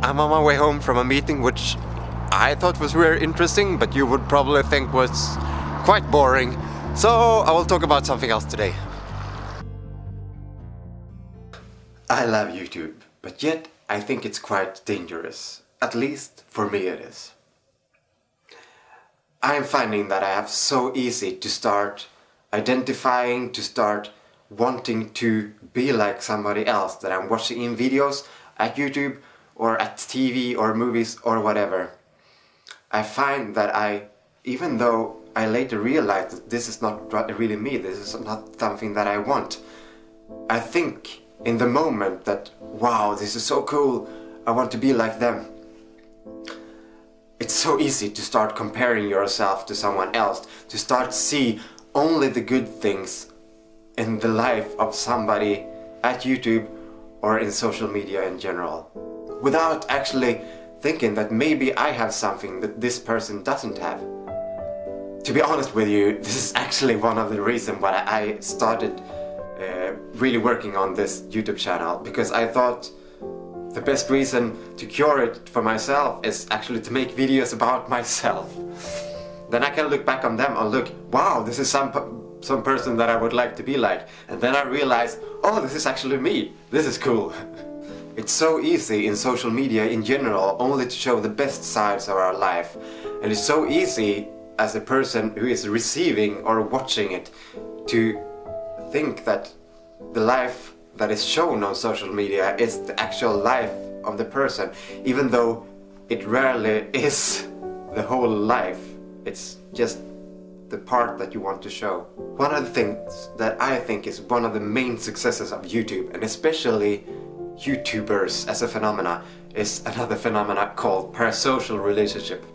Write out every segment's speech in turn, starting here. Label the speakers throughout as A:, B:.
A: I'm on my way home from a meeting which I thought was very interesting, but you would probably think was quite boring. So I will talk about something else today. I love YouTube, but yet I think it's quite dangerous. At least for me it is. I'm finding that I have so easy to start identifying, to start wanting to be like somebody else that I'm watching in videos at YouTube or at TV or movies or whatever. I find that even though I later realize that this is not really me, this is not something that I want, I think in the moment that, wow, this is so cool, I want to be like them. It's so easy to start comparing yourself to someone else, to start see only the good things in the life of somebody at YouTube or in social media in general, without actually thinking that maybe I have something that this person doesn't have. To be honest with you, this is actually one of the reasons why I started really working on this YouTube channel, because I thought the best reason to cure it for myself is actually to make videos about myself. Then I can look back on them and look, wow, this is some person that I would like to be like. And then I realize, oh, this is actually me. This is cool. It's so easy in social media in general only to show the best sides of our life. And it's so easy as a person who is receiving or watching it to think that the life that is shown on social media is the actual life of the person, even though it rarely is the whole life. It's just the part that you want to show. One of the things that I think is one of the main successes of YouTube, and especially YouTubers as a phenomena, is another phenomena called parasocial relationship.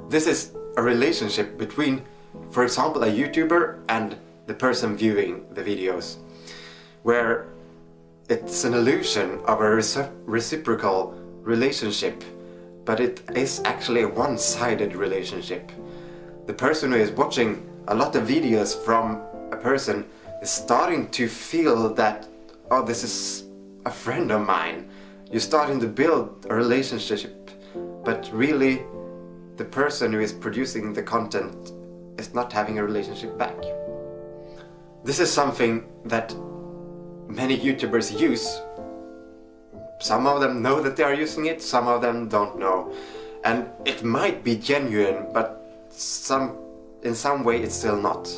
A: This is a relationship between, for example, a YouTuber and the person viewing the videos, where it's an illusion of a reciprocal relationship, but it is actually a one-sided relationship. The person who is watching a lot of videos from a person is starting to feel that, oh, this is a friend of mine. You're starting to build a relationship, but really the person who is producing the content is not having a relationship back. This is something that many YouTubers use. Some of them know that they are using it, some of them don't know. And it might be genuine, but in some way it's still not.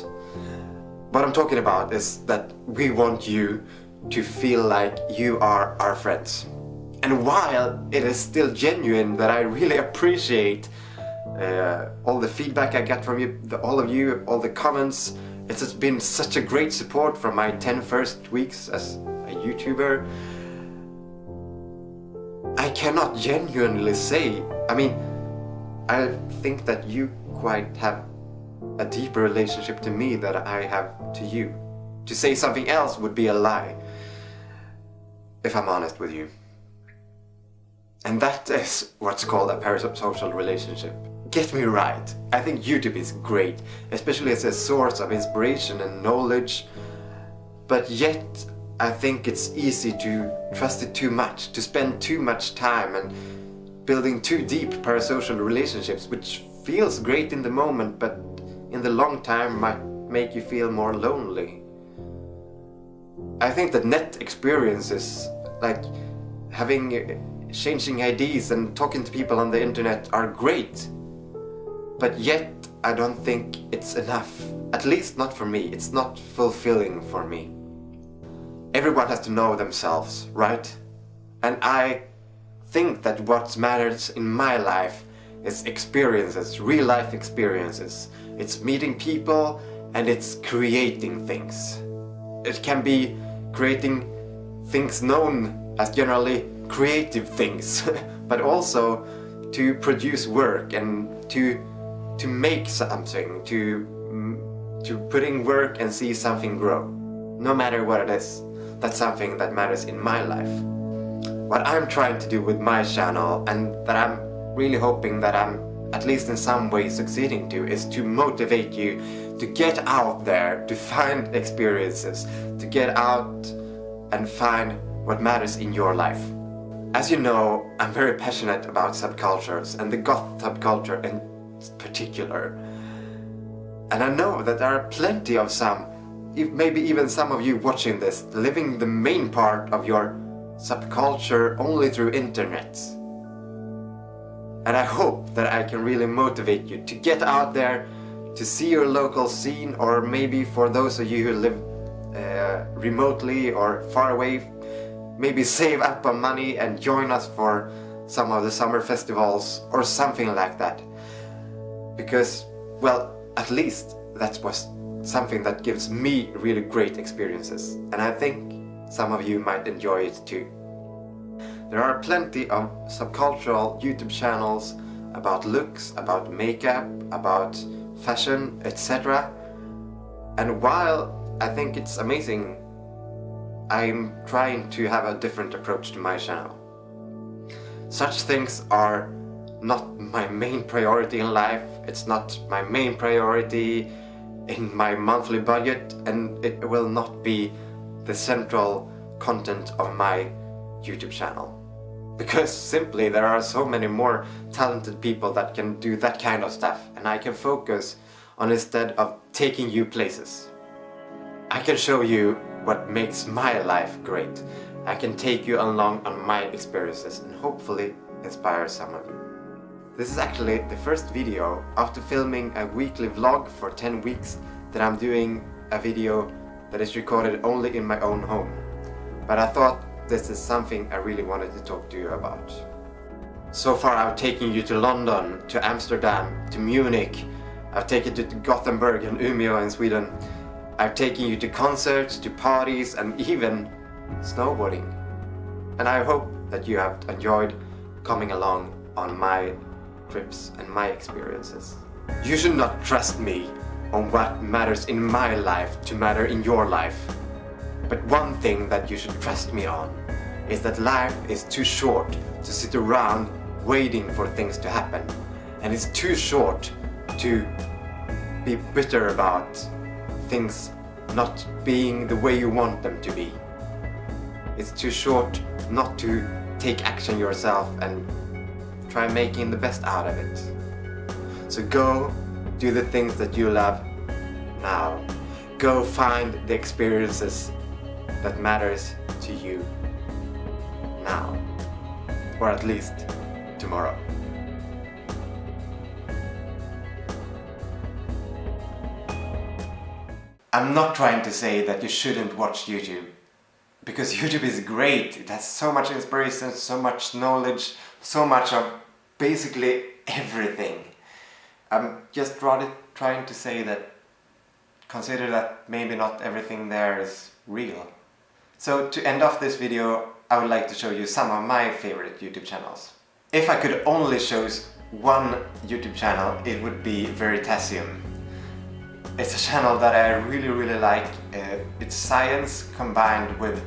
A: What I'm talking about is that we want you to feel like you are our friends. And while it is still genuine, that I really appreciate all the feedback I got from you, all of you, all the comments. It's just been such a great support from my 10 first weeks as a YouTuber. I cannot genuinely say, I think that you quite have a deeper relationship to me than I have to you. To say something else would be a lie, if I'm honest with you. And that is what's called a parasocial relationship. Get me right, I think YouTube is great, especially as a source of inspiration and knowledge, but yet I think it's easy to trust it too much, to spend too much time and building too deep parasocial relationships, which feels great in the moment, but in the long time might make you feel more lonely. I think that net experiences, like changing ideas and talking to people on the internet, are great. But yet, I don't think it's enough. At least not for me. It's not fulfilling for me. Everyone has to know themselves, right? And I think that what matters in my life is experiences, real life experiences. It's meeting people and it's creating things. It can be creating things known as generally creative things, but also to produce work and to make something, to put in work and see something grow. No matter what it is, that's something that matters in my life. What I'm trying to do with my channel, and that I'm really hoping that I'm at least in some way succeeding to, is to motivate you to get out there, to find experiences, to get out and find what matters in your life. As you know, I'm very passionate about subcultures and the goth subculture in particular. And I know that there are plenty of some, maybe even some of you watching this, living the main part of your subculture only through internet. And I hope that I can really motivate you to get out there, to see your local scene, or maybe for those of you who live remotely or far away, maybe save up on money and join us for some of the summer festivals or something like that. Because, well, at least that was something that gives me really great experiences, and I think some of you might enjoy it too. There are plenty of subcultural YouTube channels about looks, about makeup, about fashion, etc. And while I think it's amazing, I'm trying to have a different approach to my channel. Such things are not my main priority in life. It's not my main priority in my monthly budget, and it will not be the central content of my YouTube channel. Because simply there are so many more talented people that can do that kind of stuff, and I can focus on instead of taking you places. I can show you what makes my life great. I can take you along on my experiences and hopefully inspire some of you. This is actually the first video after filming a weekly vlog for 10 weeks that I'm doing a video that is recorded only in my own home. But I thought this is something I really wanted to talk to you about. So far I've taken you to London, to Amsterdam, to Munich. I've taken you to Gothenburg and Umeå in Sweden. I've taken you to concerts, to parties, and even snowboarding. And I hope that you have enjoyed coming along on my trips and my experiences. You should not trust me on what matters in my life to matter in your life. But one thing that you should trust me on is that life is too short to sit around waiting for things to happen. And it's too short to be bitter about things not being the way you want them to be. It's too short not to take action yourself and try making the best out of it. So go do the things that you love now. Go find the experiences that matters to you now, or at least tomorrow. I'm not trying to say that you shouldn't watch YouTube, because YouTube is great. It has so much inspiration, so much knowledge, so much of basically everything. I'm just rather trying to say that consider that maybe not everything there is real. So to end off this video, I would like to show you some of my favorite YouTube channels. If I could only choose one YouTube channel, it would be Veritasium. It's a channel that I really like. It's science combined with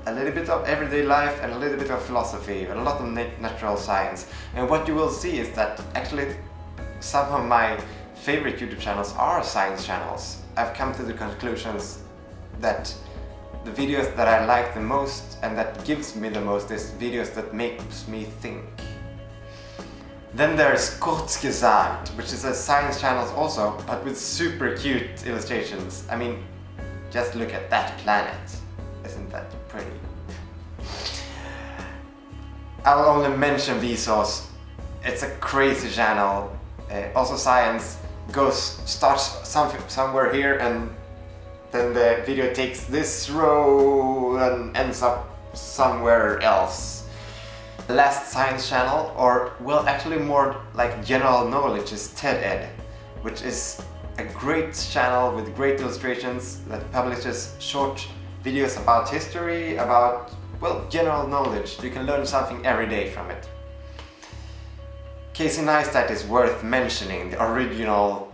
A: a little bit of everyday life and a little bit of philosophy, and a lot of natural science. And what you will see is that actually some of my favorite YouTube channels are science channels. I've come to the conclusions that the videos that I like the most and that gives me the most is videos that makes me think. Then there's Kurzgesagt, which is a science channel also, but with super cute illustrations. I mean, just look at that planet. Isn't that pretty? I'll only mention Vsauce. It's a crazy channel. Also science starts somewhere here, and then the video takes this road and ends up somewhere else. The last science channel, or well, actually more like general knowledge, is TED-Ed, which is a great channel with great illustrations that publishes short videos about history, about, well, general knowledge. You can learn something every day from it. Casey Neistat is worth mentioning, the original,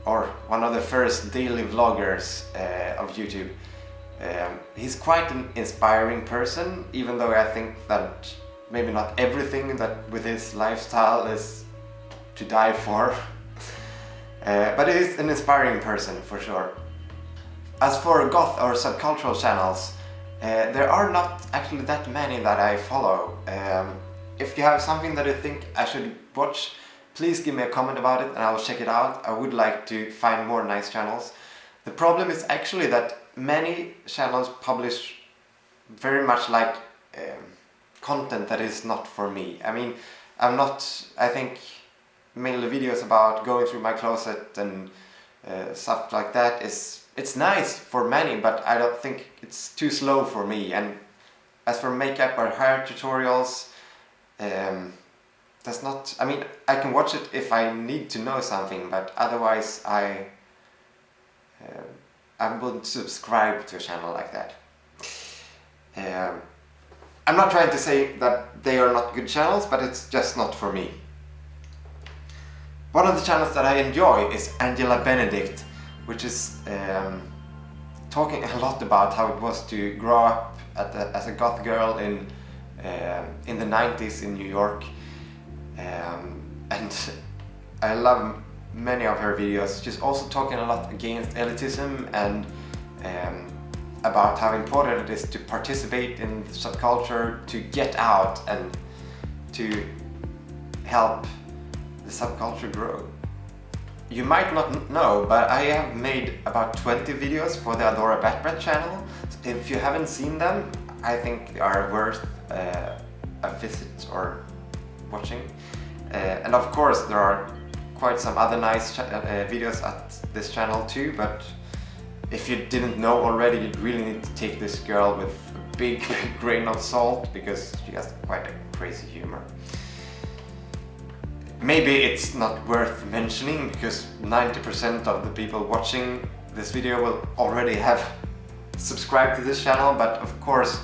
A: or one of the first daily vloggers of YouTube. He's quite an inspiring person, even though I think that maybe not everything that with his lifestyle is to die for. But he's an inspiring person for sure. As for goth or subcultural channels, There are not actually that many that I follow. If you have something that you think I should watch, please give me a comment about it and I will check it out. I would like to find more nice channels. The problem is actually that many channels publish very much like content that is not for me. I mean, I think mainly videos about going through my closet and stuff like that it's nice for many, but I don't think it's too slow for me. And as for makeup or hair tutorials, that's not, I mean, I can watch it if I need to know something, but otherwise I wouldn't subscribe to a channel like that. I'm not trying to say that they are not good channels, but it's just not for me. One of the channels that I enjoy is Angela Benedict, which is talking a lot about how it was to grow up as a goth girl in the 90s in New York. And I love many of her videos. She's also talking a lot against elitism and about how important it is to participate in the subculture, to get out and to help the subculture grow. You might not know, but I have made about 20 videos for the Adora Batbrat channel. So if you haven't seen them, I think they are worth a visit or watching. And of course there are quite some other nice videos at this channel too, but if you didn't know already, you really need to take this girl with a big grain of salt, because she has quite a crazy humor. Maybe it's not worth mentioning because 90% of the people watching this video will already have subscribed to this channel, but of course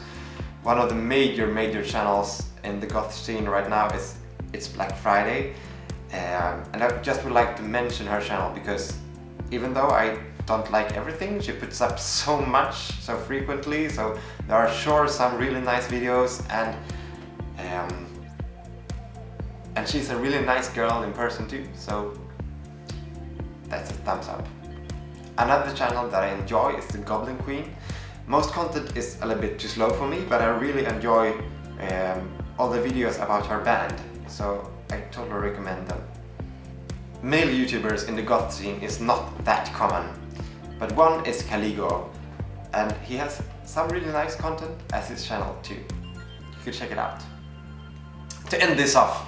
A: one of the major channels in the goth scene right now is It's Black Friday, and I just would like to mention her channel because even though I don't like everything, she puts up so much, so frequently, so there are sure some really nice videos, and she's a really nice girl in person too, so that's a thumbs up. Another channel that I enjoy is the Goblin Queen. Most content is a little bit too slow for me, but I really enjoy all the videos about her band, so I totally recommend them. Male YouTubers in the goth scene is not that common, but one is Caligo, and he has some really nice content as his channel too. You can check it out. To end this off,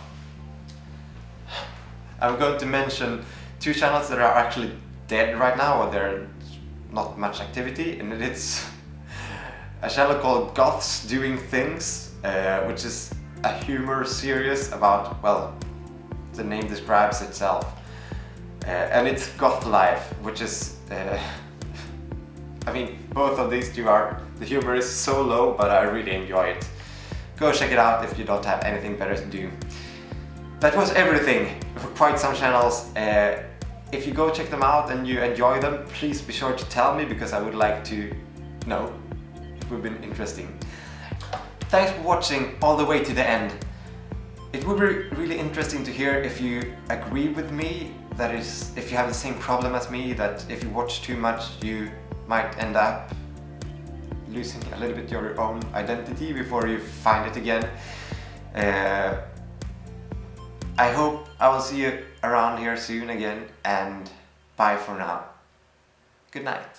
A: I'm going to mention two channels that are actually dead right now, or there's not much activity, and it's a channel called Goths Doing Things, which is a humor series about, well, the name describes itself. And it's goth life, which is, I mean, both of these two are, the humor is so low, but I really enjoy it. Go check it out if you don't have anything better to do. That was everything for quite some channels. If you go check them out and you enjoy them, please be sure to tell me, because I would like to know. It would be interesting. Thanks for watching all the way to the end. It would be really interesting to hear if you agree with me, that is, if you have the same problem as me, that if you watch too much you might end up losing a little bit your own identity before you find it again. I hope I will see you around here soon again, and bye for now. Good night.